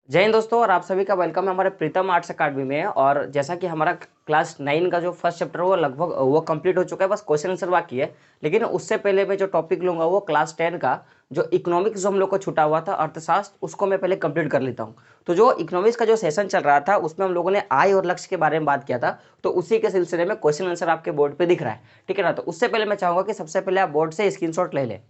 जय हिंद दोस्तों। और आप सभी का वेलकम है हमारे प्रीतम आर्ट्स अकाडमी में। और जैसा कि हमारा क्लास 9 का जो फर्स्ट चैप्टर वो लगभग वो कंप्लीट हो चुका है, बस क्वेश्चन आंसर बाकी है। लेकिन उससे पहले मैं जो टॉपिक लूंगा वो क्लास 10 का जो इकोनॉमिक्स जो हम लोग को छूटा हुआ था, अर्थशास्त्र, उसको मैं पहले कंप्लीट कर लेता हूँ। तो जो इकोनॉमिक्स का जो सेशन चल रहा था उसमें हम लोगों ने आय और लक्ष्य के बारे में बात किया था, तो उसी के सिलसिले में क्वेश्चन आंसर आपके बोर्ड पर दिख रहा है, ठीक है ना। तो उससे पहले मैं चाहूंगा कि सबसे पहले आप बोर्ड से स्क्रीनशॉट ले लें।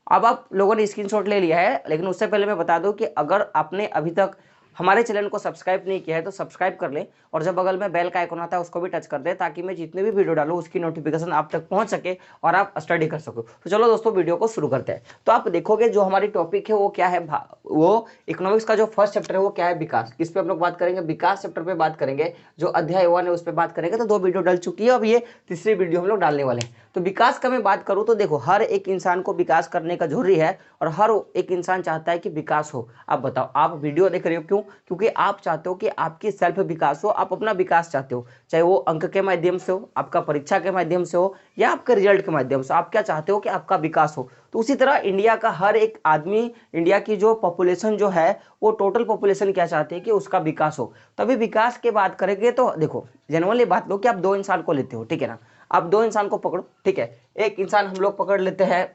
अब आप लोगों ने स्क्रीनशॉट ले लिया है, लेकिन उससे पहले मैं बता दूं कि अगर आपने अभी तक हमारे चैनल को सब्सक्राइब नहीं किया है तो सब्सक्राइब कर लें, और जब बगल में बेल का आइकन आता है उसको भी टच कर दें, ताकि मैं जितने भी वीडियो डालूं उसकी नोटिफिकेशन आप तक पहुंच सके और आप स्टडी कर सको। तो चलो दोस्तों, वीडियो को शुरू करते हैं। तो आप देखोगे जो हमारी टॉपिक है वो क्या है, वो इकोनॉमिक्स का जो फर्स्ट चैप्टर है वो क्या है, विकास। किस पे हम लोग बात करेंगे? विकास चैप्टर पे बात करेंगे। जो अध्याय 1 है उस पर बात करेंगे। तो 2 वीडियो डल चुकी है, अब ये तीसरी वीडियो हम लोग डालने वाले हैं। तो विकास का मैं बात करूं तो देखो, हर एक इंसान को विकास करने का जरूरी है और हर एक इंसान चाहता है कि विकास हो। आप बताओ, आप वीडियो देख रहे हो क्यों? क्योंकि आप चाहते हो कि आपकी सेल्फ विकास हो, आप अपना विकास चाहते हो, चाहे वो अंक के माध्यम से हो, आपका परीक्षा के माध्यम से हो, या आपके रिजल्ट के माध्यम से। आप क्या चाहते हो कि आपका विकास हो। तो उसी तरह इंडिया का हर एक आदमी, इंडिया की जो पॉपुलेशन जो है वो टोटल पॉपुलेशन क्या चाहती है कि उसका विकास हो। तभी विकास की बात करेंगे तो देखो, जनरली बात लो कि आप 2 इंसान को लेते हो, ठीक है ना। आप 2 इंसान को पकड़ो, ठीक है। एक इंसान हम लोग पकड़ लेते हैं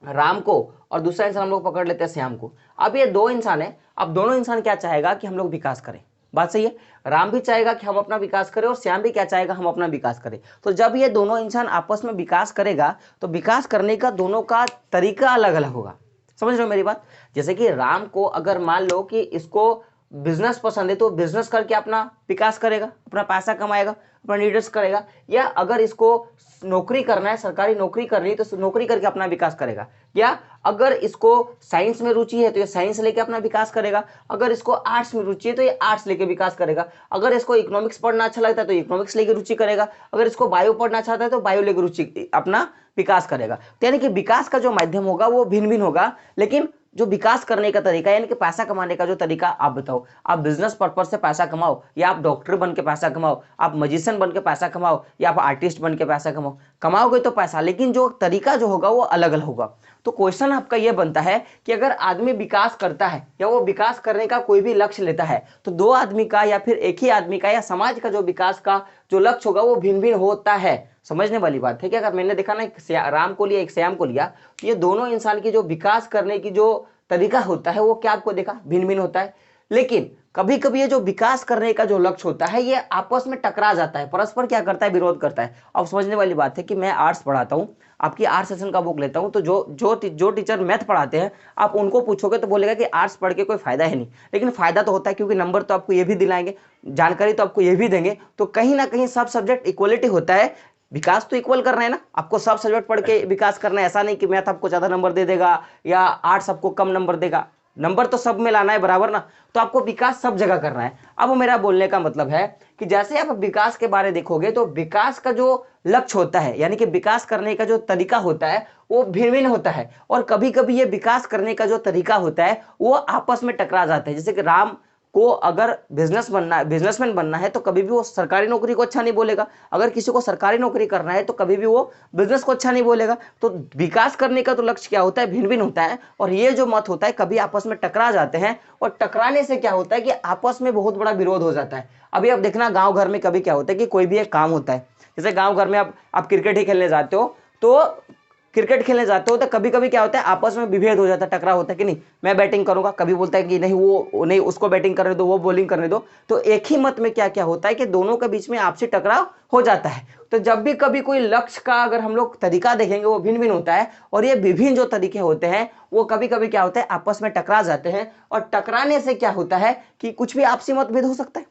राम को, और दूसरा इंसान हम लोग पकड़ लेते हैं श्याम को। अब ये 2 इंसान है। अब दोनों इंसान क्या चाहेगा कि हम लोग विकास करें। बात सही है। राम भी चाहेगा कि हम अपना विकास करें और श्याम भी क्या चाहेगा, हम अपना विकास करें। तो जब ये दोनों इंसान आपस में विकास करेगा तो विकास करने का दोनों का तरीका अलग अलग होगा। समझ रहे हो मेरी बात? जैसे कि राम को अगर मान लो कि इसको बिजनेस पसंद है तो बिजनेस करके अपना विकास करेगा, अपना पैसा कमाएगा, अपना लीडर्स करेगा। या अगर इसको नौकरी करना है, सरकारी नौकरी करनी है तो नौकरी करके अपना विकास करेगा। या अगर इसको साइंस में रुचि है तो ये साइंस लेके अपना विकास करेगा। अगर इसको आर्ट्स में रुचि है तो ये आर्ट्स लेके विकास करेगा। अगर इसको इकोनॉमिक्स पढ़ना अच्छा लगता है तो इकोनॉमिक्स लेके रुचि करेगा। अगर इसको बायो पढ़ना चाहता है तो बायो लेके रुचि अपना विकास करेगा। तो यानी कि विकास का जो माध्यम होगा वो भिन्न भिन्न होगा, लेकिन जो विकास करने का तरीका यानी कि पैसा कमाने का जो तरीका, आप बताओ, आप बिजनेस पर्पज से पैसा कमाओ, या आप डॉक्टर बन के पैसा कमाओ, आप मजिशियन बन के पैसा कमाओ, या आप आर्टिस्ट बन के पैसा कमाओ, कमाओगे तो पैसा, लेकिन जो तरीका जो होगा वो अलग अलग होगा। तो क्वेश्चन आपका ये बनता है कि अगर आदमी विकास करता है या वो विकास करने का कोई भी लक्ष्य लेता है, तो 2 आदमी का या फिर एक ही आदमी का या समाज का जो विकास का जो लक्ष्य होगा वो भिन्न भिन्न होता है। समझने वाली बात है कि अगर मैंने देखा ना, एक राम को लिया, एक श्याम को लिया, तो ये दोनों इंसान की जो विकास करने की जो तरीका होता है वो क्या आपको देखा, भिन्न भिन्न होता है। लेकिन कभी कभी ये जो विकास करने का जो लक्ष्य होता है ये आपस में टकरा जाता है, परस्पर क्या करता है, विरोध करता है। अब समझने वाली बात है कि मैं आर्ट्स पढ़ाता हूँ, आपकी आर्ट्स सेशन का बुक लेता हूँ, तो जो टीचर मैथ पढ़ाते हैं आप उनको पूछोगे तो बोलेगा कि आर्ट्स पढ़ के कोई फायदा है नहीं। लेकिन फायदा तो होता है, क्योंकि नंबर तो आपको ये भी दिलाएंगे, जानकारी तो आपको ये भी देंगे। तो कहीं ना कहीं सब सब्जेक्ट इक्वलिटी होता है। विकास तो इक्वल करना है ना, आपको सब सब्जेक्ट पढ़ के विकास करना है। ऐसा नहीं कि मैथ आपको ज्यादा नंबर दे देगा या आर्ट्स आपको कम नंबर देगा। नंबर तो सब में लाना है बराबर ना। तो आपको विकास सब जगह करना है। अब मेरा बोलने का मतलब है कि जैसे आप विकास के बारे देखोगे तो विकास का जो लक्ष्य होता है यानी कि विकास करने का जो तरीका होता है वो भिन्न भिन्न होता है। और कभी कभी ये विकास करने का जो तरीका होता है वो आपस में टकरा जाते हैं। जैसे कि राम को अगर बिजनेसमैन बनना है तो कभी भी वो सरकारी नौकरी को अच्छा नहीं बोलेगा। अगर किसी को सरकारी नौकरी करना है तो कभी भी वो बिजनेस को अच्छा नहीं बोलेगा। तो विकास करने का तो लक्ष्य क्या होता है, भिन्न भिन्न होता है। और ये जो मत होता है कभी आपस में टकरा जाते हैं, और टकराने से क्या होता है कि आपस में बहुत बड़ा विरोध हो जाता है। अभी आप देखना, गांव घर में कभी क्या होता है कि कोई भी एक काम होता है, जैसे गांव घर में आप क्रिकेट ही खेलने जाते हो, तो क्रिकेट खेलने जाते हो तो कभी कभी क्या होता है, आपस में विभेद हो जाता है, टकराव होता है कि नहीं मैं बैटिंग करूंगा, कभी बोलता है कि नहीं वो नहीं, उसको बैटिंग करने दो, वो बॉलिंग करने दो। तो एक ही मत में क्या क्या होता है कि दोनों के बीच में आपसी टकराव हो जाता है। तो जब भी कभी कोई लक्ष्य का अगर हम लोग तरीका देखेंगे वो भिन्न भिन्न होता है, और ये विभिन्न जो तरीके होते हैं वो कभी कभी क्या होता है, आपस में टकरा जाते हैं। और टकराने से क्या होता है कि कुछ भी आपसी मतभेद हो सकता है।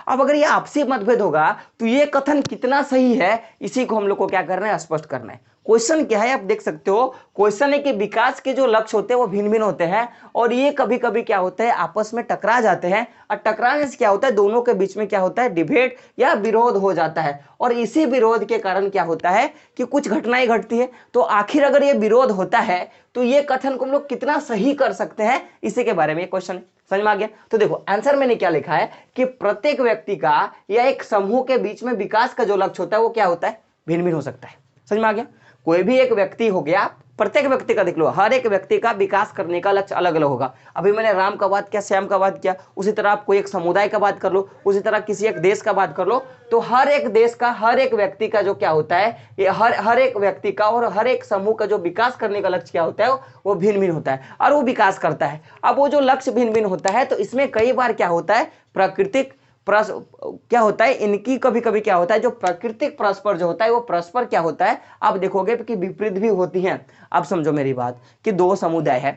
अब अगर ये आपसी मतभेद होगा तो ये कथन कितना सही है, इसी को हम लोग को क्या करना है, स्पष्ट करना है। क्वेश्चन क्या है आप देख सकते हो, क्वेश्चन है कि विकास के जो लक्ष्य होते हैं वो भिन्न भिन्न होते हैं, और ये कभी कभी क्या होता है, आपस में टकरा जाते हैं। और टकराने से क्या होता है, दोनों के बीच में क्या होता है, डिबेट या विरोध हो जाता है। और इसी विरोध के कारण क्या होता है कि कुछ घटनाएं घटती है। तो आखिर अगर ये विरोध होता है तो ये कथन को हम लोग कितना सही कर सकते हैं, इसी के बारे में क्वेश्चन है। समझ में आ गया? तो देखो आंसर मैंने क्या लिखा है कि प्रत्येक व्यक्ति का या एक समूह के बीच में विकास का जो लक्ष्य होता है वो क्या होता है, भिन्न भिन्न हो सकता है। समझ में आ गया? कोई भी एक व्यक्ति हो गया, प्रत्येक व्यक्ति का देख लो, हर एक व्यक्ति का विकास करने का लक्ष्य अलग अलग होगा। अभी मैंने राम का बात किया, श्याम का बात किया, उसी तरह आप कोई एक समुदाय का बात कर लो, उसी तरह किसी एक देश का बात कर लो, तो हर एक देश का, हर एक व्यक्ति का जो क्या होता है, ये हर एक व्यक्ति का और हर एक समूह का जो विकास करने का लक्ष्य क्या होता है, वो भिन्न भिन्न होता है और वो विकास करता है। अब वो जो लक्ष्य भिन्न भिन्न होता है, तो इसमें कई बार क्या होता है, प्राकृतिक क्या होता है, इनकी कभी कभी क्या होता है, जो प्राकृतिक परस्पर जो होता है, वो परस्पर क्या होता है, आप देखोगे कि विपरीत भी होती हैं। अब समझो मेरी बात कि दो समुदाय है,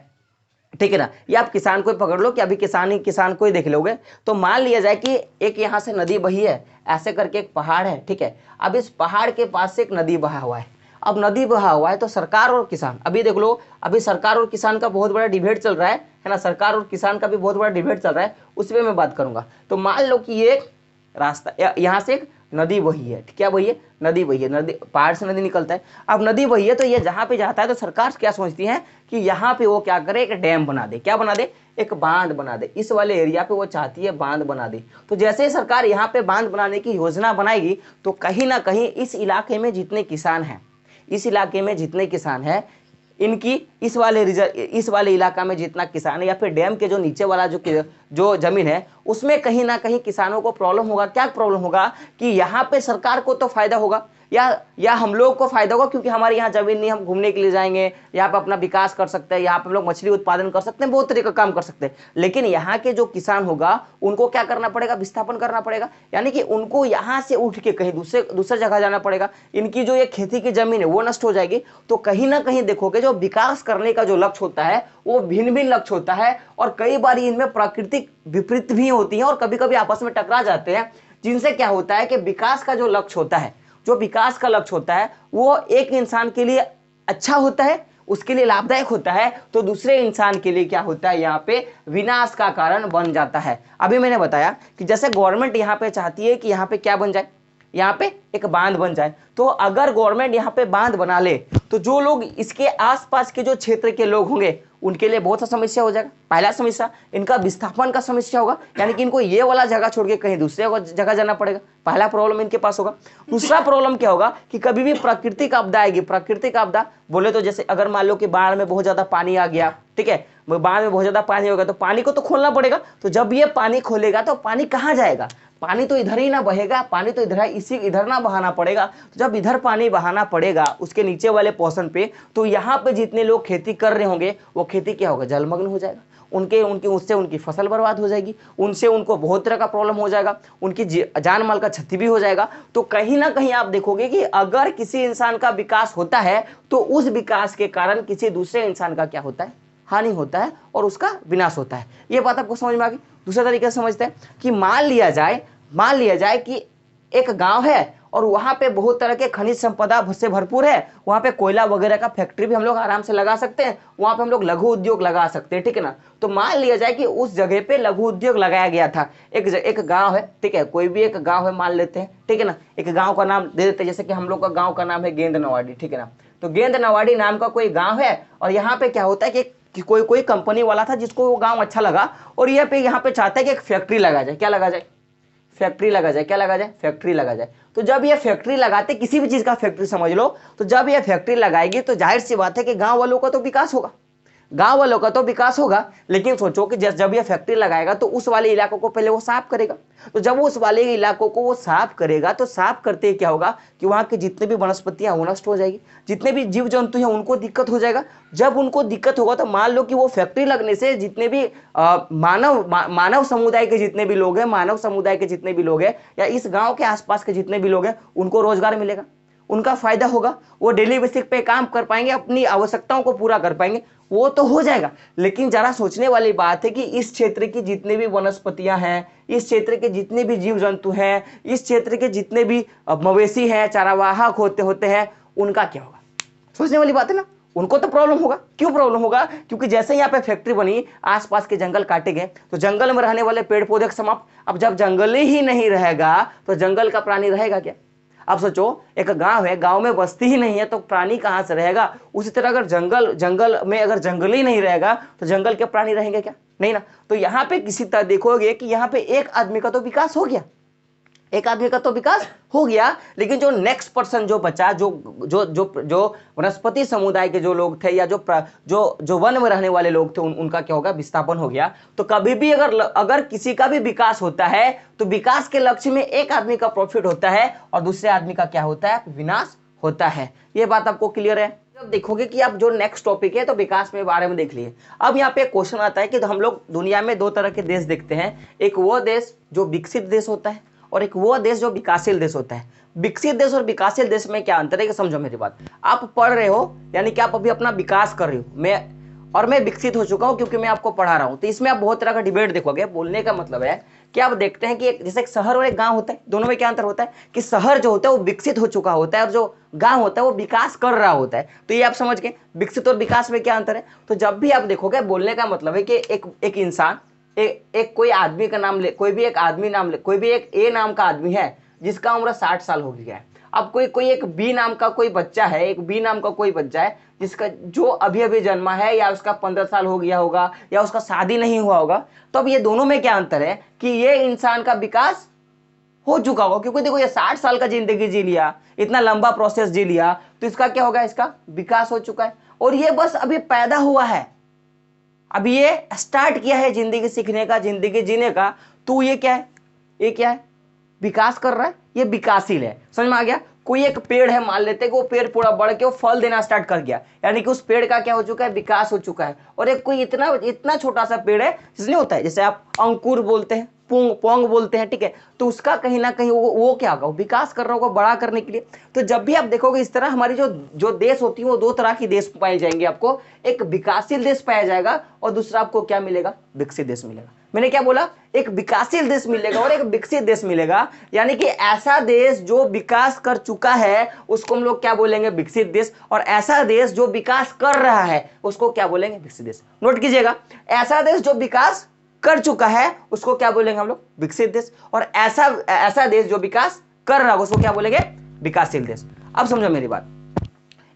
ठीक है ना, या आप किसान को पकड़ लो कि अभी किसान को ही देख लोगे, तो मान लिया जाए कि एक यहां से नदी बही है, ऐसे करके एक पहाड़ है, ठीक है। अब इस पहाड़ के पास से एक नदी बहा हुआ है। अब नदी बहा हुआ है तो सरकार और किसान, अभी देख लो, अभी सरकार और किसान का बहुत बड़ा डिबेट चल रहा है ना, सरकार और किसान का भी बहुत बड़ा डिबेट चल रहा है, उस पर मैं बात करूंगा। तो मान लो कि ये रास्ता, यहाँ से एक नदी बही है, क्या बही है, नदी बही है, नदी पहाड़ से नदी निकलता है। अब नदी बही है तो ये जहां पे जाता है तो सरकार क्या सोचती है कि यहाँ पे वो क्या करे, एक डैम बना दे, क्या बना दे, एक बांध बना दे। इस वाले एरिया पे वो चाहती है बांध बना दे। तो जैसे ही सरकार यहाँ पे बांध बनाने की योजना बनाएगी, तो कहीं ना कहीं इस इलाके में जितने किसान हैं, इस इलाके में जितने किसान हैं, इनकी इस वाले इलाका में जितना किसान है, या फिर डैम के जो नीचे वाला जो जमीन है, उसमें कहीं ना कहीं किसानों को प्रॉब्लम होगा। क्या प्रॉब्लम होगा कि यहाँ पे सरकार को तो फायदा होगा, या हम लोग को फायदा होगा, क्योंकि हमारे यहाँ जमीन नहीं, हम घूमने के लिए जाएंगे, यहाँ पे अपना विकास कर सकते हैं, यहाँ पे हम लोग मछली उत्पादन कर सकते हैं, बहुत तरीके का काम कर सकते हैं। लेकिन यहाँ के जो किसान होगा, उनको क्या करना पड़ेगा, विस्थापन करना पड़ेगा, यानी कि उनको यहाँ से उठ के कहीं दूसरे जगह जाना पड़ेगा। इनकी जो ये खेती की जमीन है वो नष्ट हो जाएगी। तो कहीं ना कहीं देखोगे जो विकास करने का जो लक्ष्य होता है, वो भिन्न भिन्न लक्ष्य होता है, और कई बार इनमें प्राकृतिक विपरीत भी होती है और कभी कभी आपस में टकरा जाते हैं, जिनसे क्या होता है कि विकास का जो लक्ष्य होता है, जो विकास का लक्ष्य होता है, वो एक इंसान के लिए अच्छा होता है, उसके लिए लाभदायक होता है, तो दूसरे इंसान के लिए क्या होता है, यहाँ पे विनाश का कारण बन जाता है। अभी मैंने बताया कि जैसे गवर्नमेंट यहाँ पे चाहती है कि यहाँ पे क्या बन जाए, यहाँ पे एक बांध बन जाए। तो अगर गवर्नमेंट यहाँ पे बांध बना ले, तो जो लोग इसके आसपास के जो क्षेत्र के लोग होंगे, उनके लिए बहुत सा समस्या हो जाएगा। पहला समस्या, इनका विस्थापन का समस्या होगा, यानी कि इनको ये वाला जगह छोड़ के कहीं दूसरे जगह जाना पड़ेगा, पहला प्रॉब्लम इनके पास होगा। दूसरा प्रॉब्लम क्या होगा कि कभी भी प्राकृतिक आपदा आएगी, प्राकृतिक आपदा बोले तो जैसे अगर मान लो कि बाढ़ में बहुत ज्यादा पानी आ गया, ठीक है, बाढ़ में बहुत ज्यादा पानी होगा, तो पानी को तो खोलना पड़ेगा। तो जब ये पानी खोलेगा तो पानी कहाँ जाएगा, पानी तो इधर ही ना बहेगा, पानी तो इधर ना बहाना पड़ेगा। तो जब इधर पानी बहाना पड़ेगा उसके नीचे वाले पोर्शन पे, तो यहाँ पे जितने लोग खेती कर रहे होंगे, वो खेती क्या होगा, जलमग्न हो जाएगा। उससे उनकी फसल बर्बाद हो जाएगी, उनसे उनको बहुत तरह का प्रॉब्लम हो जाएगा, उनकी जान माल का क्षति भी हो जाएगा। तो कहीं ना कहीं आप देखोगे कि अगर किसी इंसान का विकास होता है, तो उस विकास के कारण किसी दूसरे इंसान का क्या होता है, हानि होता है और उसका विनाश होता है। ये बात आपको समझ में आ गई। दूसरे तरीके से समझते हैं कि मान लिया जाए कि एक गांव है और वहां पे बहुत तरह के खनिज संपदा से भरपूर है, वहां पे कोयला वगैरह का फैक्ट्री भी हम लोग आराम से लगा सकते हैं, वहां पे हम लोग लघु उद्योग लगा सकते हैं, ठीक है ना। तो मान लिया जाए कि उस जगह पे लघु उद्योग लगाया गया था। एक गांव है, ठीक है, कोई भी एक गांव है मान लेते हैं, ठीक है ना। एक गांव का नाम दे देते हैं, जैसे कि हम लोग का गांव का नाम है गेंद नवाड़ी, ठीक है ना। तो गेंद नवाड़ी नाम का कोई गाँव है, और यहाँ पे क्या होता है कि कोई कंपनी वाला था जिसको वो गाँव अच्छा लगा, और यहाँ पे चाहता है कि एक फैक्ट्री लगा जाए। क्या लगा जाए, फैक्ट्री लगा जाए। क्या लगा जाए, फैक्ट्री लगा जाए। तो जब ये फैक्ट्री लगाते, किसी भी चीज का फैक्ट्री समझ लो, तो जब ये फैक्ट्री लगाएगी तो जाहिर सी बात है कि गांव वालों का तो विकास होगा, गांव वालों का तो विकास होगा। लेकिन सोचो कि जब ये फैक्ट्री लगाएगा तो उस वाले इलाकों को पहले वो साफ करेगा। तो जब वो उस वाले इलाकों को वो साफ करेगा, तो साफ करते क्या होगा कि वहां की जितने भी वनस्पतियां वो नष्ट हो जाएगी, जितने भी जीव जंतु हैं उनको दिक्कत हो जाएगा। जब उनको दिक्कत होगा तो मान लो कि वो फैक्ट्री लगने से जितने भी मानव समुदाय के जितने भी लोग हैं, मानव समुदाय के जितने भी लोग हैं, या इस गांव के आसपास के जितने भी लोग हैं, उनको रोजगार मिलेगा, उनका फायदा होगा, वो डेली बेसिस पे काम कर पाएंगे, अपनी आवश्यकताओं को पूरा कर पाएंगे, वो तो हो जाएगा। लेकिन जरा सोचने वाली बात है कि इस क्षेत्र की जितने भी वनस्पतियां हैं, इस क्षेत्र के जितने भी जीव जंतु हैं, इस क्षेत्र के जितने भी मवेशी हैं, चारावाहक होते हैं, उनका क्या होगा। सोचने वाली बात है ना। उनको तो प्रॉब्लम होगा। क्यों प्रॉब्लम होगा, क्योंकि जैसे यहाँ पे फैक्ट्री बनी, आसपास के जंगल काटे गए, तो जंगल में रहने वाले पेड़ पौधे समाप्त। अब जब जंगल ही नहीं रहेगा तो जंगल का प्राणी रहेगा क्या। अब सोचो, एक गांव है, गांव में बस्ती ही नहीं है तो प्राणी कहां से रहेगा। उसी तरह अगर जंगल में अगर जंगल ही नहीं रहेगा तो जंगल के प्राणी रहेंगे क्या, नहीं ना। तो यहाँ पे किसी तरह देखोगे कि यहाँ पे एक आदमी का तो विकास हो गया, एक आदमी का तो विकास हो गया, लेकिन जो नेक्स्ट पर्सन जो बचा, जो जो जो जो वनस्पति समुदाय के जो लोग थे या जो वन में रहने वाले लोग थे, उनका क्या होगा, विस्थापन हो गया। तो कभी भी अगर किसी का भी विकास होता है तो विकास के लक्ष्य में एक आदमी का प्रॉफिट होता है और दूसरे आदमी का क्या होता है, विनाश होता है। ये बात आपको क्लियर है। जब देखोगे कि आप जो नेक्स्ट टॉपिक है तो विकास में बारे में देख लिए। अब यहाँ पे क्वेश्चन आता है कि हम लोग दुनिया में दो तरह के देश देखते हैं, एक वो देश जो विकसित देश होता है और एक वो देश जो विकासशील देश होता है। विकसित देश और विकासशील देश में क्या अंतर है कि समझो मेरी बात। आप पढ़ रहे हो यानी कि आप अभी अपना विकास कर रहे हो, मैं विकसित हो चुका हूं क्योंकि मैं आपको पढ़ा रहा हूं। तो इसमें आप बहुत तरह का डिबेट देखोगे। बोलने का मतलब है कि आप देखते हैं कि जैसे एक शहर और एक गांव होता है, दोनों में क्या अंतर होता है कि शहर जो होता है वो विकसित हो चुका होता है और जो गांव होता है वो विकास कर रहा होता है। तो ये आप समझ गए विकसित और विकास में क्या अंतर है। तो जब भी आप देखोगे, बोलने का मतलब है कि एक इंसान, एक कोई आदमी का नाम ले, कोई भी एक आदमी नाम ले, कोई भी एक ए नाम का आदमी है जिसका उम्र 60 साल हो गया है। अब कोई एक बी नाम का कोई बच्चा है, एक बी नाम का कोई बच्चा है जिसका जो अभी अभी जन्मा है या उसका 15 साल हो गया होगा या उसका शादी नहीं हुआ होगा। तो अब ये दोनों में क्या अंतर है कि ये इंसान का विकास हो चुका होगा क्योंकि देखो ये 60 साल का जिंदगी जी लिया, इतना लंबा प्रोसेस जी लिया, तो इसका क्या होगा, इसका विकास हो चुका है। और ये बस अभी पैदा हुआ है, अभी ये स्टार्ट किया है जिंदगी सीखने का, जिंदगी जीने का। तो ये क्या है, ये क्या है, विकास कर रहा है, ये विकासशील है। समझ में आ गया। कोई एक पेड़ है, मान लेते हैं कि वो पेड़ पूरा बढ़ के वो फल देना स्टार्ट कर गया, यानी कि उस पेड़ का क्या हो चुका है, विकास हो चुका है। और एक कोई इतना छोटा सा पेड़ है जिसने होता है, जैसे आप अंकुर बोलते हैं, पोंग बोलते हैं, ठीक है, तो उसका कहीं ना कहीं वो क्या होगा, विकास कर रहा होगा बड़ा करने के लिए। तो जब भी आप देखोगे इस तरह हमारी जो देश होती है वो दो तरह की देश पाए जाएंगे आपको, एक विकासशील देश पाया जाएगा और दूसरा आपको क्या मिलेगा, विकसित देश मिलेगा। मैंने क्या बोला, एक विकासशील देश मिलेगा और एक विकसित देश मिलेगा, यानी कि ऐसा देश जो विकास कर चुका है उसको हम लोग क्या बोलेंगे, विकसित देश, और ऐसा देश जो विकास कर रहा है उसको क्या बोलेंगे, विकसित देश। नोट कीजिएगा, ऐसा देश जो विकास कर चुका है उसको क्या बोलेंगे हम लोग, विकसित देश, और ऐसा देश जो विकास कर रहा है उसको क्या बोलेंगे, विकासशील देश। अब समझो मेरी बात,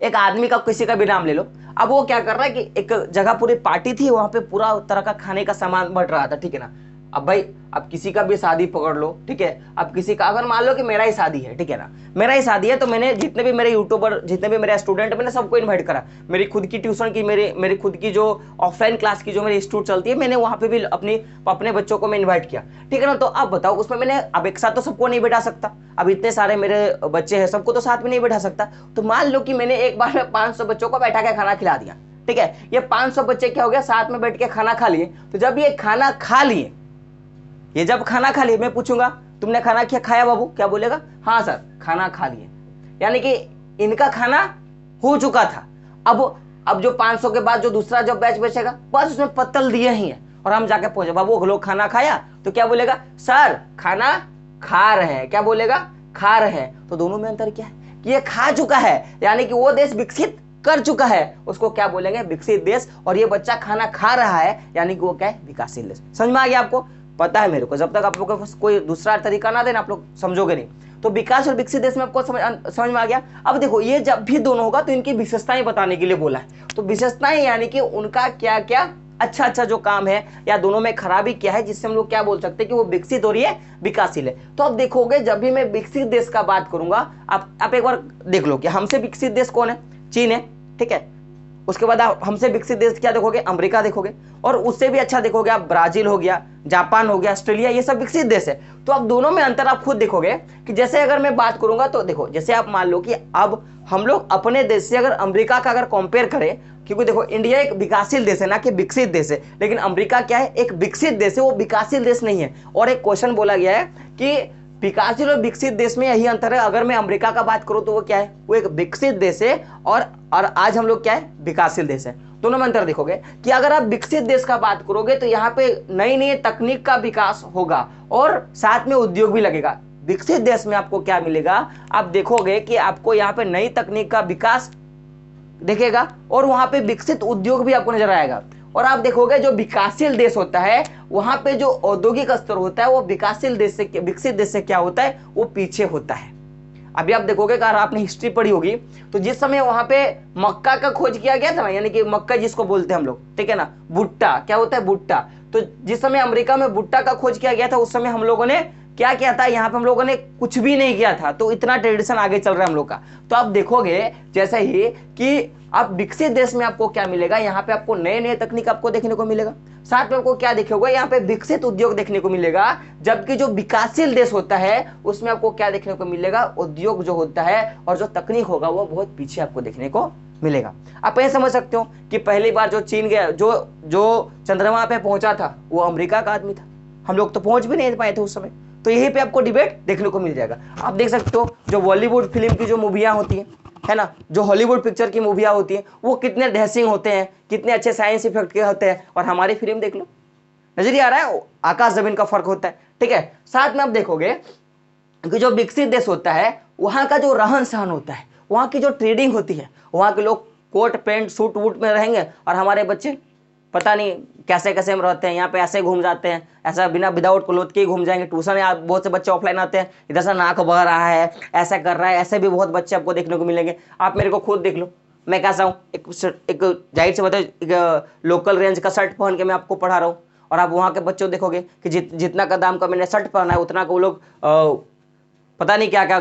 एक आदमी का किसी का भी नाम ले लो। अब वो क्या कर रहा है कि एक जगह पूरी पार्टी थी, वहां पे पूरा तरह का खाने का सामान बट रहा था, ठीक है ना। अब भाई अब किसी का भी शादी पकड़ लो, ठीक है, अब किसी का, अगर मान लो कि मेरा ही शादी है, ठीक है ना, मेरा ही शादी है, तो मैंने जितने भी मेरे यूट्यूबर, जितने भी मेरे स्टूडेंट, मैंने सबको इन्वाइट करा। मेरी खुद की ट्यूशन की, मेरी खुद की जो ऑफलाइन क्लास की जो मेरी इंस्टीट्यूट चलती है, मैंने वहां पे भी अपने बच्चों को मैं इन्वाइट किया, ठीक है ना। तो अब बताओ उसमें मैंने, अब एक साथ तो सबको नहीं बैठा सकता, अब इतने सारे मेरे बच्चे हैं, सबको तो साथ में नहीं बैठा सकता। तो मान लो कि मैंने एक बार में 500 बच्चों को बैठा के खाना खिला दिया, ठीक है। ये 500 बच्चे क्या हो गया, साथ में बैठ के खाना खा लिए। तो जब ये खाना खा लिए, ये जब खाना खा लिए, मैं पूछूंगा तुमने खाना क्या खाया बाबू, क्या बोलेगा, हाँ सर खाना खा लिए, यानी कि इनका खाना हो चुका था। अब जो 500 के बाद जो दूसरा जो बैच बचेगा, बस उसमें पत्तल दिए ही है और हम जाके पहुंचे, बाबू लोग खाना खाया, तो क्या बोलेगा, सर खाना खा रहे हैं, क्या बोलेगा, खा रहे हैं। तो दोनों में अंतर क्या है कि ये खा चुका है, यानी कि वो देश विकसित कर चुका है, उसको क्या बोलेंगे, विकसित देश, और ये बच्चा खाना खा रहा है यानी कि वो क्या है, विकासशील देश। समझ में आ गया आपको, पता है मेरे को, जब तक आप लोगों को कोई दूसरा तरीका ना देना आप लोग समझोगे नहीं। तो विकास और विकसित देश में आपको समझ में आ गया। अब देखो ये जब भी दोनों होगा तो इनकी विशेषताएं बताने के लिए बोला है। तो विशेषताएं यानी कि उनका क्या क्या अच्छा जो काम है या दोनों में खराबी क्या है, जिससे हम लोग क्या बोल सकते हैं कि वो विकसित और ये विकासशील है। तो अब देखोगे जब भी मैं विकसित देश का बात करूंगा, आप एक बार देख लो कि हमसे विकसित देश कौन है, चीन है, ठीक है। उसके बाद आप हमसे विकसित देश क्या देखोगे, अमेरिका देखोगे, और उससे भी अच्छा देखोगे आप ब्राजील हो गया, जापान हो गया, ऑस्ट्रेलिया, ये सब विकसित देश है। तो अब दोनों में अंतर आप खुद देखोगे कि जैसे अगर मैं बात करूंगा तो देखो, जैसे आप मान लो कि अब हम लोग अपने देश से अगर अमेरिका का अगर कंपेयर करें, क्योंकि देखो इंडिया एक विकासशील देश है ना कि विकसित देश है, लेकिन अमेरिका क्या है, एक विकसित देश है, वो विकासशील देश नहीं है। और एक क्वेश्चन बोला गया है कि विकासशील और विकसित देश में यही अंतर है। अगर मैं अमेरिका का बात करूं तो वो क्या है, वो एक विकसित देश है, और आज हम लोग क्या है, विकासशील देश है। दोनों में अंतर देखोगे कि अगर आप विकसित देश का बात करोगे तो यहाँ पे नई नई तकनीक का विकास होगा और साथ में उद्योग भी लगेगा। विकसित देश में आपको क्या मिलेगा, आप देखोगे कि आपको यहाँ पे नई तकनीक का विकास देखेगा और वहां पे विकसित उद्योग भी आपको नजर आएगा। और आप देखोगे जो विकासशील देश होता है वहां पे जो औद्योगिक स्तर होता है वो विकासशील देश से, विकसित देश से क्या होता है, वो पीछे होता है। अभी आप देखोगे, अगर आपने हिस्ट्री पढ़ी होगी तो जिस समय वहां पे मक्का का खोज किया गया था ना, यानी कि मक्का जिसको बोलते हैं हम लोग, ठीक है ना, भुट्टा क्या होता है, भुट्टा। तो जिस समय अमेरिका में भुट्टा का खोज किया गया था उस समय हम लोगों ने क्या किया था यहाँ पे हम लोगों ने, कुछ भी नहीं किया था, तो इतना ट्रेडिशन आगे चल रहा है हम लोग का। तो आप देखोगे जैसे ही कि आप विकसित देश में आपको क्या मिलेगा, यहाँ पे आपको नए नए तकनीक आपको देखने को मिलेगा। साथ में आपको क्या देखोगे, यहाँ पे विकसित उद्योग देखने को मिलेगा। जबकि जो विकासशील देश होता है उसमें आपको क्या देखने को मिलेगा, उद्योग जो होता है और जो तकनीक होगा वो बहुत पीछे आपको देखने को मिलेगा। आप ये समझ सकते हो कि पहली बार जो चीन गया, जो चंद्रमा पे पहुंचा था वो अमेरिका का आदमी था, हम लोग तो पहुंच भी नहीं पाए थे उस समय। तो यहीं पे आपको डिबेट देखने को मिल जाएगा। आप देख सकते हो जो बॉलीवुड फिल्म की जो मूवियां होती है ना, जो हॉलीवुड पिक्चर की मूवियां होती हैं, वो कितने डैशिंग होते हैं, कितने अच्छे साइंस इफेक्ट के होते हैं, और हमारी फिल्म देख लो, नजर आ रहा है आकाश जमीन का फर्क होता है। ठीक है, साथ में आप देखोगे कि जो विकसित देश होता है वहां का जो रहन सहन होता है, वहां की जो ट्रेडिंग होती है, वहां के लोग कोट पैंट सूट वूट में रहेंगे, और हमारे बच्चे पता नहीं कैसे कैसे में रहते हैं, यहाँ पे ऐसे घूम जाते हैं, ऐसा बिना विदाउट क्लोथ के ही घूम जाएंगे। ट्यूशन में बहुत से बच्चे ऑफलाइन आते हैं, इधर से नाक बह रहा है, ऐसा कर रहा है, ऐसे भी बहुत बच्चे आपको देखने को मिलेंगे। आप मेरे को खुद देख लो, मैं कैसा हूँ, एक जाहिर से बताओ, एक लोकल रेंज का शर्ट पहन के मैं आपको पढ़ा रहा हूँ, और आप वहाँ के बच्चों देखोगे कि जितना का दाम का मैंने शर्ट पहना है उतना का वो लोग पता नहीं क्या क्या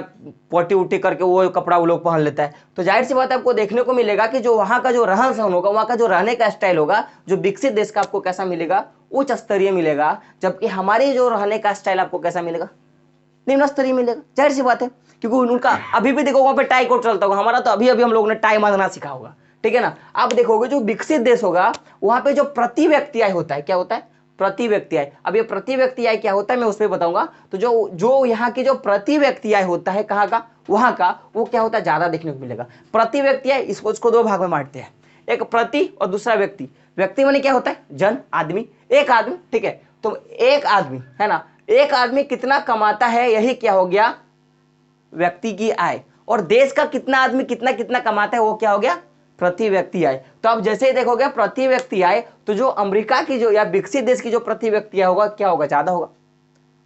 पोटी उटी करके वो कपड़ा वो लोग पहन लेता है। तो जाहिर सी बात है आपको देखने को मिलेगा कि जो वहां का जो रहन सहन होगा, वहां का जो रहने का स्टाइल होगा, जो विकसित देश का आपको कैसा मिलेगा, उच्च स्तरीय मिलेगा। जबकि हमारे जो रहने का स्टाइल आपको कैसा मिलेगा, निम्न स्तरीय मिलेगा। जाहिर सी बात है, क्योंकि उनका अभी भी देखो वहां पे टाई कोट चलता होगा, हमारा तो अभी अभी हम लोगों ने टाई बांधना सीखा होगा। ठीक है ना। आप देखोगे जो विकसित देश होगा वहां पे जो प्रति व्यक्ति आय होता है, क्या होता है, प्रति व्यक्ति आय। अब ये प्रति व्यक्ति आय क्या होता है मैं उस पर बताऊंगा। तो जो यहाँ की जो प्रति व्यक्ति आय होता है, कहाँ का, वहां का, वो क्या होता है, ज्यादा देखने को मिलेगा। प्रति व्यक्ति आय, इसको दो भाग में बांटते हैं, एक प्रति और दूसरा व्यक्ति। व्यक्ति माने क्या होता है, जन, आदमी, एक आदमी। ठीक है, तो एक आदमी है ना, एक आदमी कितना कमाता है, यही क्या हो गया, व्यक्ति की आय। और देश का कितना आदमी कितना कितना कमाता है, वो क्या हो गया, प्रति व्यक्ति आय। तो आप जैसे ही देखोगे प्रति व्यक्ति आय, तो जो अमेरिका की जो या विकसित देश की जो प्रति व्यक्ति आय होगा, क्या होगा, ज्यादा होगा।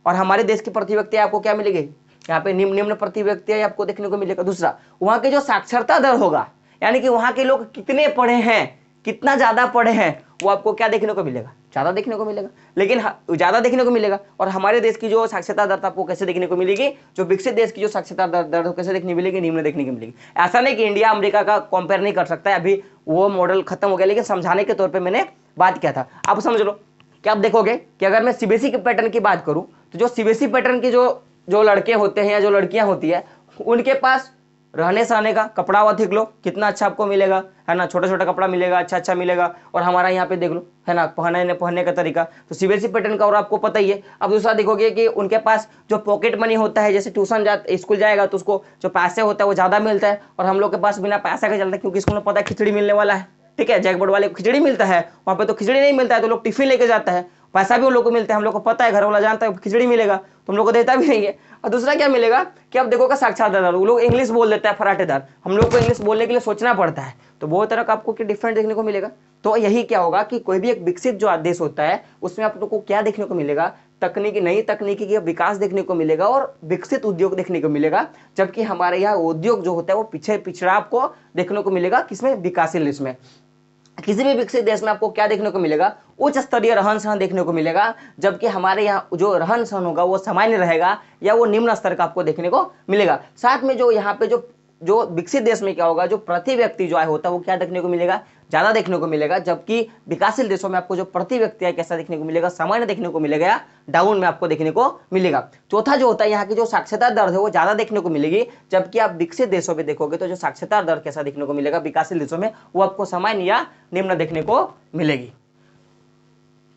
और हमारे देश की प्रति व्यक्ति आय आपको क्या मिलेगी, यहाँ पे निम्न प्रति व्यक्ति आय आपको देखने को मिलेगा। दूसरा, वहां के जो साक्षरता दर होगा, यानी कि वहां के लोग कितने पढ़े हैं, कितना ज्यादा पढ़े हैं, वो आपको क्या देखने को मिलेगा, ज्यादा देखने को मिलेगा। लेकिन ज्यादा देखने को मिलेगा। और हमारे देश की जो साक्षरता दर आपको कैसे देखने को मिलेगी, जो विकसित देश की जो साक्षरता दर कैसे देखने मिलेगी, निम्न देखने को मिलेगी। ऐसा नहीं कि इंडिया अमेरिका का कंपेयर नहीं कर सकता है, अभी वो मॉडल खत्म हो गया, लेकिन समझाने के तौर पर मैंने बात किया था। आप समझ लो कि आप देखोगे कि अगर मैं सीबीएसई के पैटर्न की बात करूं, तो जो सीबीएसई पैटर्न की जो लड़के होते हैं या जो लड़कियां होती है, उनके पास रहने सहने का कपड़ा हुआ देख लो कितना अच्छा आपको मिलेगा, है ना, छोटा छोटा कपड़ा मिलेगा, अच्छा अच्छा मिलेगा। और हमारा यहाँ पे देख लो, है ना, पहनने का तरीका तो सीबीएसई पैटर्न का, और आपको पता ही है। अब दूसरा देखोगे कि उनके पास जो पॉकेट मनी होता है, जैसे ट्यूशन स्कूल जाएगा तो उसको जो पैसे होता है वो ज्यादा मिलता है, और हम लोग के पास बिना पैसा का चलता है, क्योंकि स्कूल में पता है खिचड़ी मिलने वाला है। ठीक है, जैकबोर्ड वाले को खिचड़ी मिलता है, वहाँ पे तो खिचड़ी नहीं मिलता है, तो लोग टिफिन लेके जाता है, पैसा भी उन लोग को मिलता है, हम लोग को पता है, घर वाला जानता है खिचड़ी मिलेगा, तो हम लोग को देता भी नहीं है। और दूसरा क्या मिलेगा कि आप देखोगे साक्षरता, वो लोग इंग्लिश बोल देता है फराटेदार, हम लोग को इंग्लिश बोलने के लिए सोचना पड़ता है। तो बहुत तरह का आपको डिफरेंट देखने को मिलेगा। तो यही क्या होगा कि कोई भी एक विकसित जो देश होता है उसमें आप लोग को क्या देखने को मिलेगा, तकनीकी, नई तकनीकी का विकास देखने को मिलेगा और विकसित उद्योग देखने को मिलेगा। जबकि हमारे यहाँ उद्योग जो होता है वो पिछड़ा आपको देखने को मिलेगा, किसमें, विकासशील देश में। किसी भी विकसित देश में आपको क्या देखने को मिलेगा, उच्च स्तरीय रहन सहन देखने को मिलेगा। जबकि हमारे यहाँ जो रहन सहन होगा वो सामान्य रहेगा या वो निम्न स्तर का आपको देखने को मिलेगा। साथ में जो यहाँ पे जो विकसित देश में क्या होगा, जो प्रति व्यक्ति जो आय होता है वो क्या देखने को मिलेगा, ज्यादा देखने को मिलेगा। जबकि विकासशील देशों में आपको जो प्रति व्यक्ति आय कैसा देखने को मिलेगा, सामान्य देखने को मिलेगा या डाउन में आपको देखने को मिलेगा। चौथा जो होता है यहाँ की जो साक्षरता दर है वो ज्यादा देखने को मिलेगी। जबकि आप विकसित देशों में देखोगे तो जो साक्षरता दर कैसा देखने को मिलेगा विकासशील देशों में, वो आपको सामान्य या निम्न देखने को मिलेगी।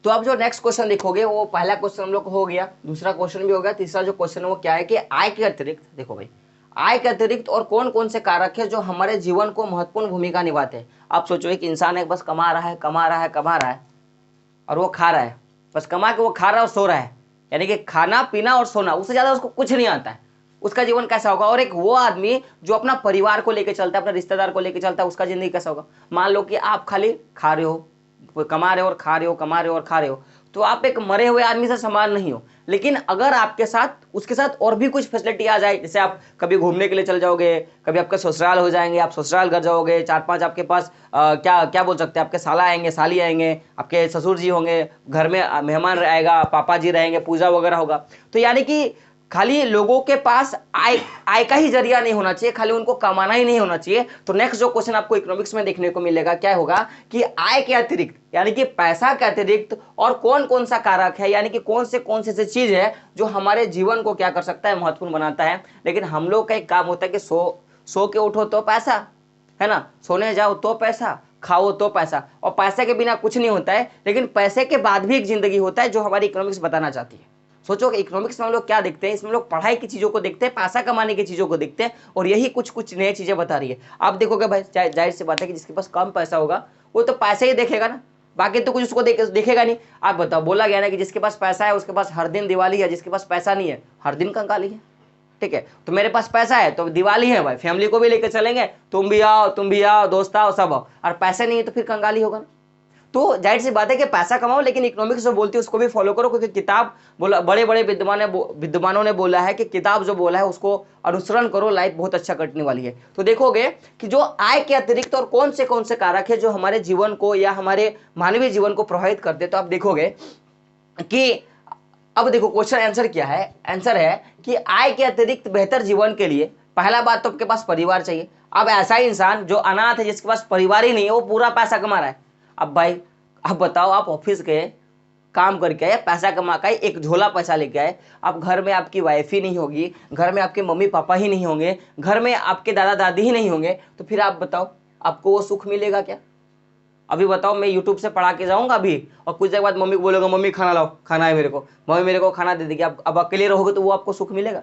तो आप जो नेक्स्ट क्वेश्चन देखोगे वो पहला क्वेश्चन हम लोग हो गया, दूसरा क्वेश्चन भी हो गया, तीसरा जो क्वेश्चन है वो क्या है कि आय के अतिरिक्त, देखो भाई, आय के अतिरिक्त और कौन कौन से कारक है जो हमारे जीवन को महत्वपूर्ण भूमिका निभाते हैं। आप सोचो एक इंसान है, बस कमा रहा है कमा रहा है कमा रहा है और वो खा रहा है, बस कमा के वो खा रहा है और सो रहा है, यानी कि खाना पीना और सोना, उससे ज्यादा उसको कुछ नहीं आता है, उसका जीवन कैसा होगा। और एक वो आदमी जो अपना परिवार को लेकर चलता है, अपने रिश्तेदार को लेकर चलता है, उसका जिंदगी कैसा होगा। मान लो कि आप खाली खा रहे हो, कमा रहे हो और खा रहे हो, कमा रहे हो और खा रहे हो, तो आप एक मरे हुए आदमी से समान नहीं हो। लेकिन अगर आपके साथ उसके साथ और भी कुछ फैसिलिटी आ जाए, जैसे आप कभी घूमने के लिए चल जाओगे, कभी आपका ससुराल हो जाएंगे, आप ससुराल घर जाओगे, 4-5 आपके पास क्या क्या बोल सकते हैं, आपके साला आएंगे, साली आएंगे, आपके ससुर जी होंगे, घर में मेहमान आएगा, पापा जी रहेंगे, पूजा वगैरह होगा। तो यानी कि खाली लोगों के पास आय आय का ही जरिया नहीं होना चाहिए, खाली उनको कमाना ही नहीं होना चाहिए। तो नेक्स्ट जो क्वेश्चन आपको इकोनॉमिक्स में देखने को मिलेगा क्या होगा कि आय के अतिरिक्त यानी कि पैसा के अतिरिक्त और कौन कौन सा कारक है, यानी कि कौन से चीज है जो हमारे जीवन को क्या कर सकता है, महत्वपूर्ण बनाता है। लेकिन हम लोग का एक काम होता है कि सो के उठो तो पैसा है ना, सोने जाओ तो पैसा, खाओ तो पैसा, और पैसे के बिना कुछ नहीं होता है। लेकिन पैसे के बाद भी एक जिंदगी होता है जो हमारी इकोनॉमिक्स बताना चाहती है। सोचो कि इकोनॉमिक्स में हम लोग क्या देखते हैं, इसमें लोग पढ़ाई की चीजों को देखते हैं, पैसा कमाने की चीजों को देखते हैं, और यही कुछ कुछ नई चीजें बता रही है। आप देखोगे भाई, जाहिर सी बात है कि जिसके पास कम पैसा होगा वो तो पैसे ही देखेगा ना, बाकी तो कुछ उसको देखेगा नहीं। आप बताओ, बोला गया ना कि जिसके पास पैसा है उसके पास हर दिन दिवाली है, जिसके पास पैसा नहीं है हर दिन कंगाली है। ठीक है, तो मेरे पास पैसा है तो दिवाली है भाई, फैमिली को भी लेकर चलेंगे, तुम भी आओ, दोस्त आओ, सब आओ। और पैसे नहीं है तो फिर कंगाली होगा ना। तो जाहिर सी बात है कि पैसा कमाओ, लेकिन इकोनॉमिक्स जो बोलती है उसको भी फॉलो करो, क्योंकि किताब बोला, बड़े बड़े विद्वानों ने बोला है कि किताब जो बोला है उसको अनुसरण करो, लाइफ बहुत अच्छा कटने वाली है। तो देखोगे कि जो आय के अतिरिक्त और कौन से कारक है जो हमारे जीवन को या हमारे मानवीय जीवन को प्रभावित करते, तो आप देखोगे कि अब देखो क्वेश्चन आंसर क्या है, आंसर है कि आय के अतिरिक्त बेहतर जीवन के लिए पहला बात तो आपके पास परिवार चाहिए। अब ऐसा ही इंसान जो अनाथ है, जिसके पास परिवार ही नहीं है, वो पूरा पैसा कमा रहा है। अब भाई अब बताओ, आप ऑफिस गए, काम करके आए, पैसा कमा के आए, एक झोला पैसा लेके आए, अब घर में आपकी वाइफ ही नहीं होगी, घर में आपके मम्मी पापा ही नहीं होंगे, घर में आपके दादा दादी ही नहीं होंगे, तो फिर आप बताओ आपको वो सुख मिलेगा क्या? अभी बताओ, मैं यूट्यूब से पढ़ा के जाऊंगा अभी और कुछ देर बाद मम्मी को बोलूंगा मम्मी खाना लाओ, खाना है मेरे को, मम्मी मेरे को खाना दे देगी, अब अकेले रहोगे तो वो आपको सुख मिलेगा?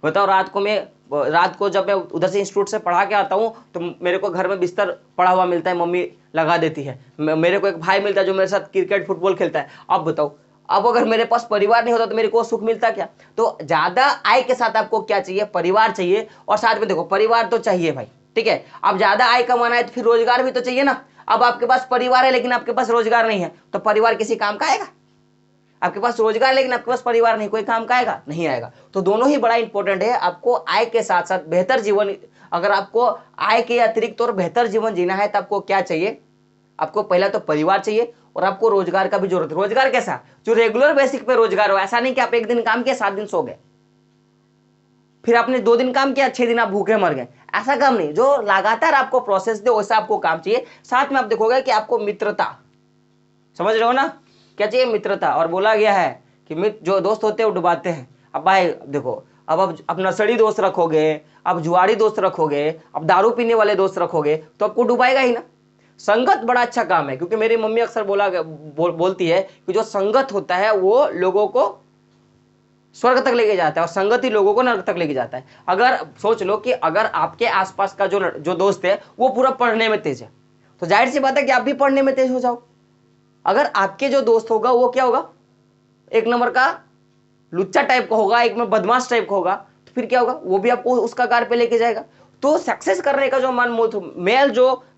बताओ, रात को जब मैं उधर से इंस्टीट्यूट से पढ़ा के आता हूँ तो मेरे को घर में बिस्तर पड़ा हुआ मिलता है, मम्मी लगा देती है। मेरे को एक भाई मिलता है जो मेरे साथ क्रिकेट फुटबॉल खेलता है। अब बताओ, अब अगर मेरे पास परिवार नहीं होता तो मेरे को सुख मिलता क्या? तो ज्यादा आय के साथ आपको क्या चाहिए? परिवार चाहिए, और साथ में देखो परिवार तो चाहिए भाई, ठीक है। अब ज्यादा आय कमाना है तो फिर रोजगार भी तो चाहिए ना। अब आपके पास परिवार है लेकिन आपके पास रोजगार नहीं है, तो परिवार किसी काम का आएगा? आपके पास रोजगार लेकिन आपके पास परिवार नहीं, कोई काम का आएगा? नहीं आएगा। तो दोनों ही बड़ा इंपॉर्टेंट है। आपको आय के साथ साथ बेहतर जीवन, अगर आपको आय के अतिरिक्त और बेहतर जीवन जीना है तो आपको क्या चाहिए? आपको पहला तो परिवार चाहिए, और आपको रोजगार का भी जरूरत है। रोजगार कैसा? जो रेगुलर बेसिक पे रोजगार हो। ऐसा नहीं कि आप एक दिन काम किया 7 दिन सो गए, फिर आपने 2 दिन काम किया 6 दिन आप भूखे मर गए, ऐसा काम नहीं। जो लगातार आपको प्रोसेस दे वैसा आपको काम चाहिए। साथ में आप देखोगे कि आपको मित्रता, समझ रहे हो ना, क्या चाहिए? मित्रता। और बोला गया है कि मित्र जो दोस्त होते हैं वो डुबाते हैं। अब भाई देखो, अब नशेड़ी दोस्त रखोगे, अब जुआरी दोस्त रखोगे, अब दारू पीने वाले दोस्त रखोगे तो आपको डुबाएगा ही ना। संगत बड़ा अच्छा काम है, क्योंकि मेरी मम्मी अक्सर बोलती है कि जो संगत होता है वो लोगों को स्वर्ग तक लेके जाता है, और संगत ही लोगों को नरक तक लेके जाता है। अगर सोच लो कि अगर आपके आसपास का जो दोस्त है वो पूरा पढ़ने में तेज है, तो जाहिर सी बात है कि आप भी पढ़ने में तेज हो जाओ। अगर आपके जो दोस्त होगा वो क्या होगा? एक नंबर का लुच्चा टाइप का होगा, एक में बदमाश टाइप का होगा, तो फिर क्या होगा? वो भी आपको उसका कार पे लेके जाएगा। तो सक्सेस करने का जो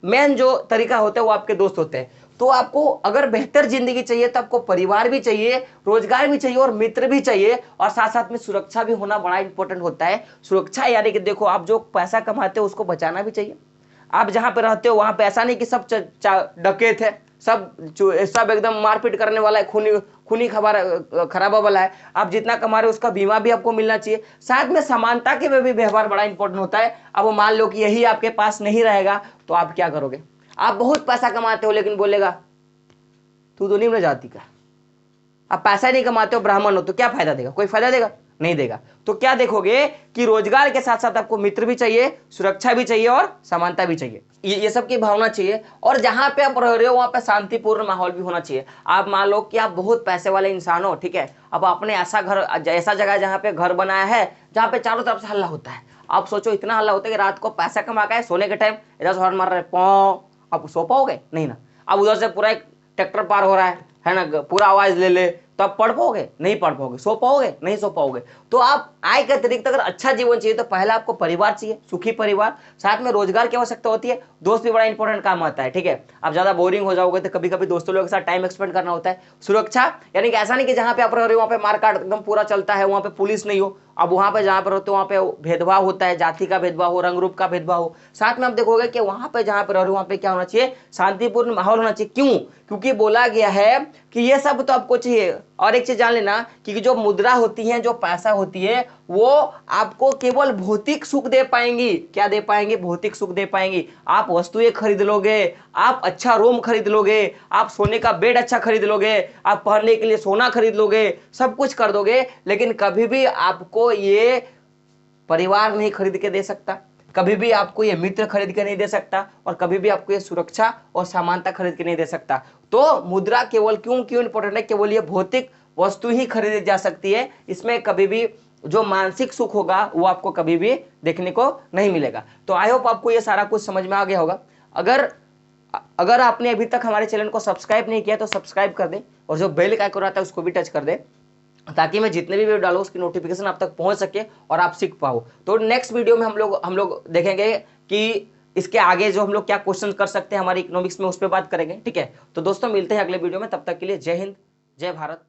मेन जो तरीका होता है वो आपके दोस्त होते हैं। तो आपको अगर बेहतर जिंदगी चाहिए तो आपको परिवार भी चाहिए, रोजगार भी चाहिए, और मित्र भी चाहिए, और साथ साथ में सुरक्षा भी होना बड़ा इंपॉर्टेंट होता है। सुरक्षा यानी कि देखो, आप जो पैसा कमाते हो उसको बचाना भी चाहिए। आप जहां पे रहते हो वहां पे ऐसा नहीं कि सब डकैत है, सब एकदम मारपीट करने वाला है, खूनी खराबा वाला है। आप जितना कमा रहे हो उसका बीमा भी आपको मिलना चाहिए। साथ में समानता के में भी व्यवहार बड़ा इंपॉर्टेंट होता है। अब वो मान लो कि यही आपके पास नहीं रहेगा तो आप क्या करोगे? आप बहुत पैसा कमाते हो लेकिन बोलेगा तू तो निम्न जाति का। आप पैसा नहीं कमाते हो, ब्राह्मण हो, तो क्या फायदा देगा? कोई फायदा देगा? नहीं देगा। तो क्या देखोगे कि रोजगार के साथ साथ आपको मित्र भी चाहिए, सुरक्षा भी चाहिए, और समानता भी चाहिए। ये सब की भावना चाहिए। और जहां पे आप रह रहे हो वहां पे शांतिपूर्ण माहौल भी होना चाहिए। आप मान लो कि आप बहुत पैसे वाले इंसान हो, ठीक है, अब आपने ऐसा जगह जहां पे घर बनाया है जहां पे चारों तरफ से हल्ला होता है। आप सोचो, इतना हल्ला होता है कि रात को पैसा कमा के सोने के टाइम इधर से हॉर्न मार रहे हैं, आप सो पाओगे? नहीं ना। अब उधर से पूरा एक ट्रैक्टर पार हो रहा है ना, पूरा आवाज ले तो आप पढ़ पाओगे? नहीं पढ़ पाओगे। सो पाओगे? नहीं सो पाओगे। तो आप आय के अतिरिक्त अगर अच्छा जीवन चाहिए तो पहला आपको परिवार चाहिए, सुखी परिवार। साथ में रोजगार की आवश्यकता होती है, दोस्त भी बड़ा इंपॉर्टेंट काम आता है, ठीक है। आप ज्यादा बोरिंग हो जाओगे तो कभी कभी दोस्तों लोगों के साथ टाइम एक्सपेंड करना होता है। सुरक्षा यानी कि ऐसा नहीं कि जहां पे आप रह रहे हो वहां पे मारकाट एकदम पूरा चलता है, वहां पे पुलिस नहीं हो। अब वहां पे जहां पर होते हो वहां पे भेदभाव होता है, जाति का भेदभाव हो, रंग रूप का भेदभाव हो। साथ में आप देखोगे कि वहां पे जहां पर रह रहे हो वहां पे क्या होना चाहिए? शांतिपूर्ण माहौल होना चाहिए। क्यों? क्योंकि बोला गया है कि ये सब तो आपको चाहिए, और एक चीज जान लेना कि जो मुद्रा होती है, जो पैसा होती है, वो आपको केवल भौतिक सुख दे पाएंगी। क्या दे पाएंगी? भौतिक सुख दे पाएंगी। आप वस्तुएं खरीद लोगे, आप अच्छा रूम खरीद लोगे, आप सोने का बेड अच्छा खरीद लोगे, आप पहनने के लिए सोना खरीद लोगे, सब कुछ कर दोगे, लेकिन कभी भी आपको ये परिवार नहीं खरीद के दे सकता, कभी भी आपको ये मित्र खरीद के नहीं दे सकता, और कभी भी आपको ये सुरक्षा और समानता खरीद के नहीं दे सकता। तो मुद्रा केवल क्यों क्यों इंपॉर्टेंट है? केवल ये भौतिक वस्तु ही खरीदी जा सकती है, इसमें कभी भी जो मानसिक सुख होगा वो आपको कभी भी देखने को नहीं मिलेगा। तो आई होप आपको ये सारा कुछ समझ में आ गया होगा। अगर अगर आपने अभी तक हमारे चैनल को सब्सक्राइब नहीं किया तो सब्सक्राइब कर दें, और जो बेल का आइकन आता है उसको भी टच कर दें, ताकि मैं जितने भी वीडियो डालूं उसकी नोटिफिकेशन आप तक पहुंच सके और आप सीख पाओ। तो नेक्स्ट वीडियो में हम लोग देखेंगे कि इसके आगे जो हम लोग क्या क्वेश्चन कर सकते हैं हमारी इकोनॉमिक्स में, उस पर बात करेंगे। ठीक है, तो दोस्तों मिलते हैं अगले वीडियो में, तब तक के लिए जय हिंद, जय भारत।